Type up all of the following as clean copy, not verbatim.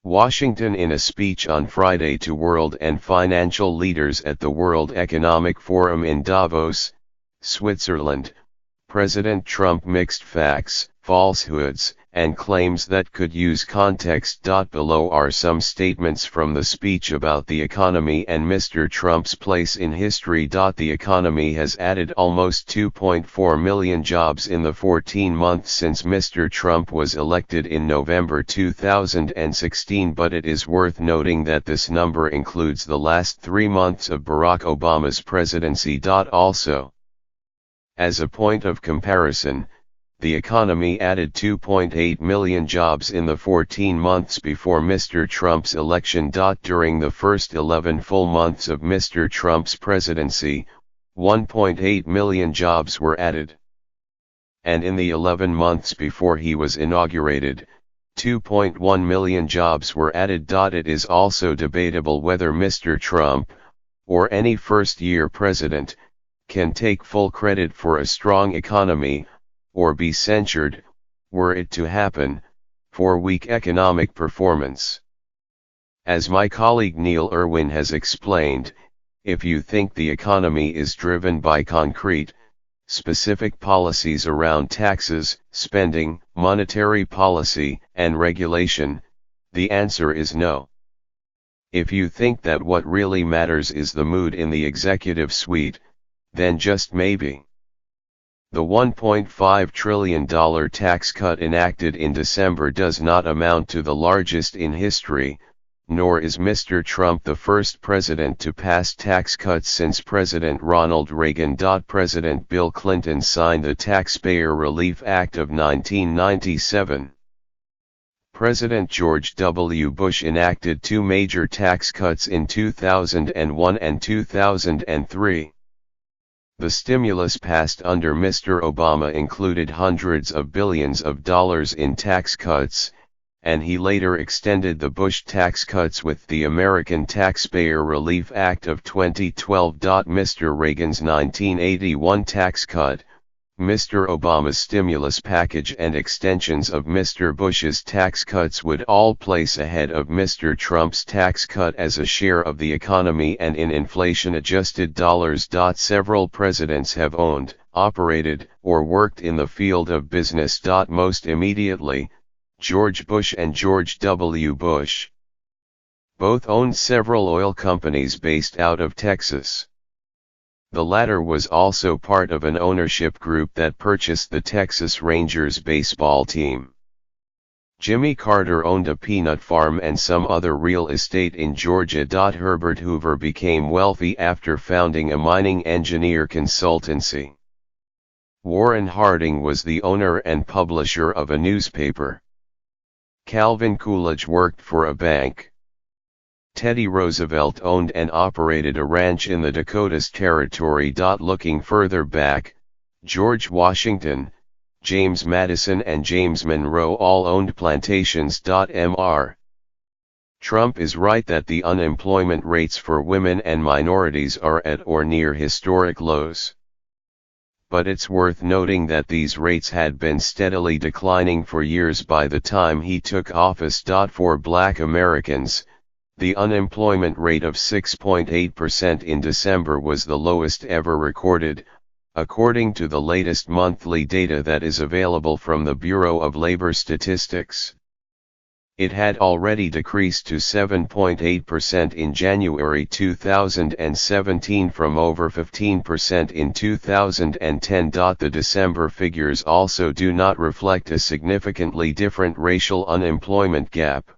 Washington. In a speech on Friday to world and financial leaders at the World Economic Forum in Davos, Switzerland, President Trump mixed facts, falsehoods, and claims that could use context. Below are some statements from the speech about the economy and Mr. Trump's place in history. The economy has added almost 2.4 million jobs in the 14 months since Mr. Trump was elected in November 2016, but it is worth noting that this number includes the last 3 months of Barack Obama's presidency. Also, as a point of comparison, the economy added 2.8 million jobs in the 14 months before Mr. Trump's election. During the first 11 full months of Mr. Trump's presidency, 1.8 million jobs were added. And in the 11 months before he was inaugurated, 2.1 million jobs were added. It is also debatable whether Mr. Trump, or any first-year president, can take full credit for a strong economy, or be censured, were it to happen, for weak economic performance. As my colleague Neil Irwin has explained, if you think the economy is driven by concrete, specific policies around taxes, spending, monetary policy, and regulation, the answer is no. If you think that what really matters is the mood in the executive suite, then just maybe. The $1.5 trillion tax cut enacted in December does not amount to the largest in history, nor is Mr. Trump the first president to pass tax cuts since President Ronald Reagan. President Bill Clinton signed the Taxpayer Relief Act of 1997. President George W. Bush enacted 2 major tax cuts in 2001 and 2003. The stimulus passed under Mr. Obama included hundreds of billions of dollars in tax cuts, and he later extended the Bush tax cuts with the American Taxpayer Relief Act of 2012. Mr. Reagan's 1981 tax cut, Mr. Obama's stimulus package and extensions of Mr. Bush's tax cuts would all place ahead of Mr. Trump's tax cut as a share of the economy and in inflation-adjusted dollars. Several presidents have owned, operated, or worked in the field of business. Most immediately, George Bush and George W. Bush. Both owned several oil companies based out of Texas. The latter was also part of an ownership group that purchased the Texas Rangers baseball team. Jimmy Carter owned a peanut farm and some other real estate in Georgia. Herbert Hoover became wealthy after founding a mining engineer consultancy. Warren Harding was the owner and publisher of a newspaper. Calvin Coolidge worked for a bank. Teddy Roosevelt owned and operated a ranch in the Dakotas Territory. Looking further back, George Washington, James Madison and James Monroe all owned plantations. Mr. Trump is right that the unemployment rates for women and minorities are at or near historic lows. But it's worth noting that these rates had been steadily declining for years by the time he took office. For Black Americans, the unemployment rate of 6.8% in December was the lowest ever recorded, according to the latest monthly data that is available from the Bureau of Labor Statistics. It had already decreased to 7.8% in January 2017 from over 15% in 2010. The December figures also do not reflect a significantly different racial unemployment gap.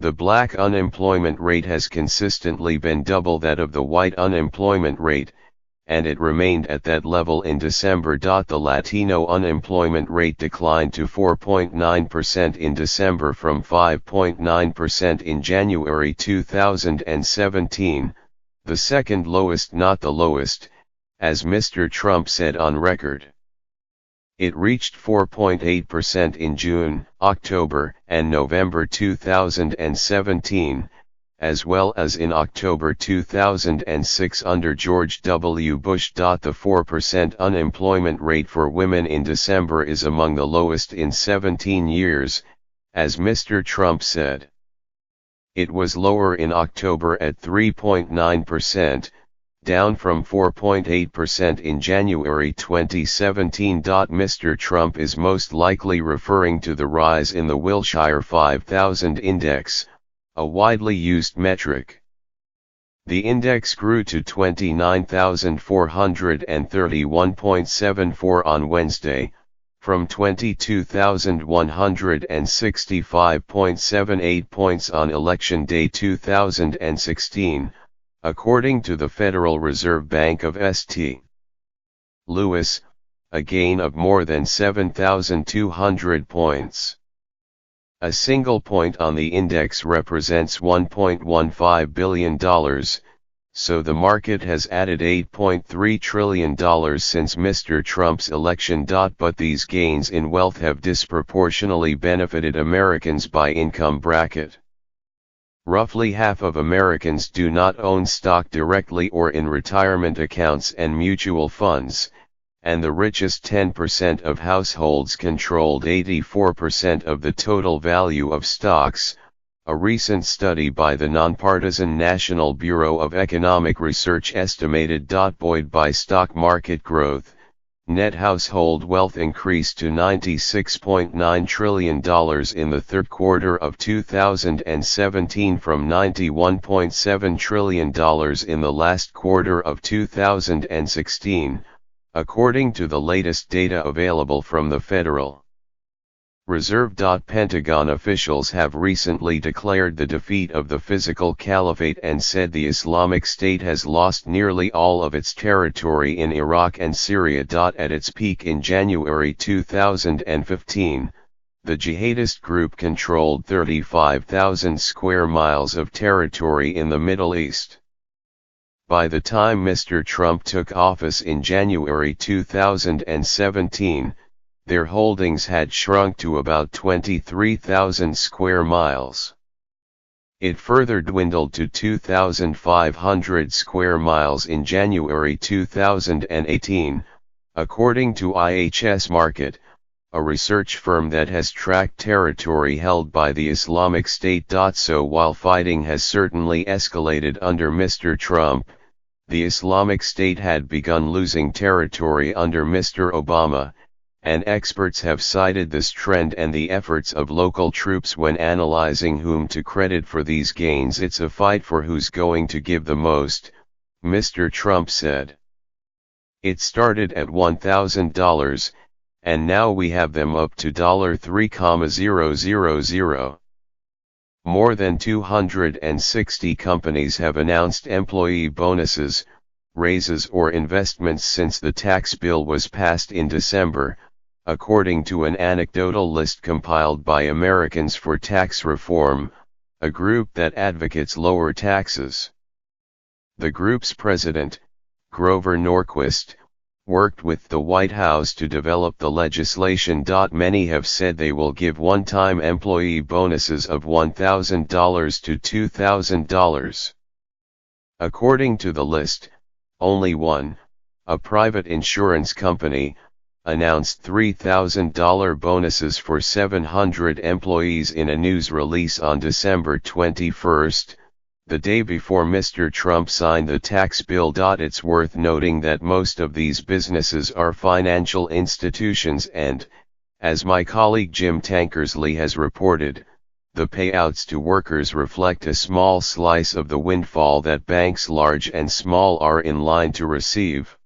The black unemployment rate has consistently been double that of the white unemployment rate, and it remained at that level in December. The Latino unemployment rate declined to 4.9% in December from 5.9% in January 2017, the second lowest, not the lowest, as Mr. Trump said on record. It reached 4.8% in June, October, and November 2017, as well as in October 2006 under George W. Bush. The 4% unemployment rate for women in December is among the lowest in 17 years, as Mr. Trump said. It was lower in October at 3.9%, down from 4.8% in January 2017. Mr. Trump is most likely referring to the rise in the Wilshire 5000 index, a widely used metric. The index grew to 29,431.74 on Wednesday, from 22,165.78 points on Election Day 2016, according to the Federal Reserve Bank of St. Louis, a gain of more than 7,200 points. A single point on the index represents $1.15 billion, so the market has added $8.3 trillion since Mr. Trump's election. But these gains in wealth have disproportionately benefited Americans by income bracket. Roughly half of Americans do not own stock directly or in retirement accounts and mutual funds, and the richest 10% of households controlled 84% of the total value of stocks, a recent study by the nonpartisan National Bureau of Economic Research estimated. Buoyed by stock market growth, net household wealth increased to $96.9 trillion in the third quarter of 2017 from $91.7 trillion in the last quarter of 2016. According to the latest data available from the Federal Reserve. Pentagon officials have recently declared the defeat of the physical caliphate and said the Islamic State has lost nearly all of its territory in Iraq and Syria. At its peak in January 2015, the jihadist group controlled 35,000 square miles of territory in the Middle East. By the time Mr. Trump took office in January 2017, their holdings had shrunk to about 23,000 square miles. It further dwindled to 2,500 square miles in January 2018, according to IHS Markit, a research firm that has tracked territory held by the Islamic State. So while fighting has certainly escalated under Mr. Trump, the Islamic State had begun losing territory under Mr. Obama, and experts have cited this trend and the efforts of local troops when analyzing whom to credit for these gains. It's a fight for who's going to give the most, Mr. Trump said. It started at $1,000, and now we have them up to $3,000. More than 260 companies have announced employee bonuses, raises or investments since the tax bill was passed in December, according to an anecdotal list compiled by Americans for Tax Reform, a group that advocates lower taxes. The group's president, Grover Norquist, worked with the White House to develop the legislation. Many have said they will give one-time employee bonuses of $1,000 to $2,000. According to the list, only one, a private insurance company, announced $3,000 bonuses for 700 employees in a news release on December 21, the day before Mr. Trump signed the tax bill. It's worth noting that most of these businesses are financial institutions and, as my colleague Jim Tankersley has reported, the payouts to workers reflect a small slice of the windfall that banks large and small are in line to receive.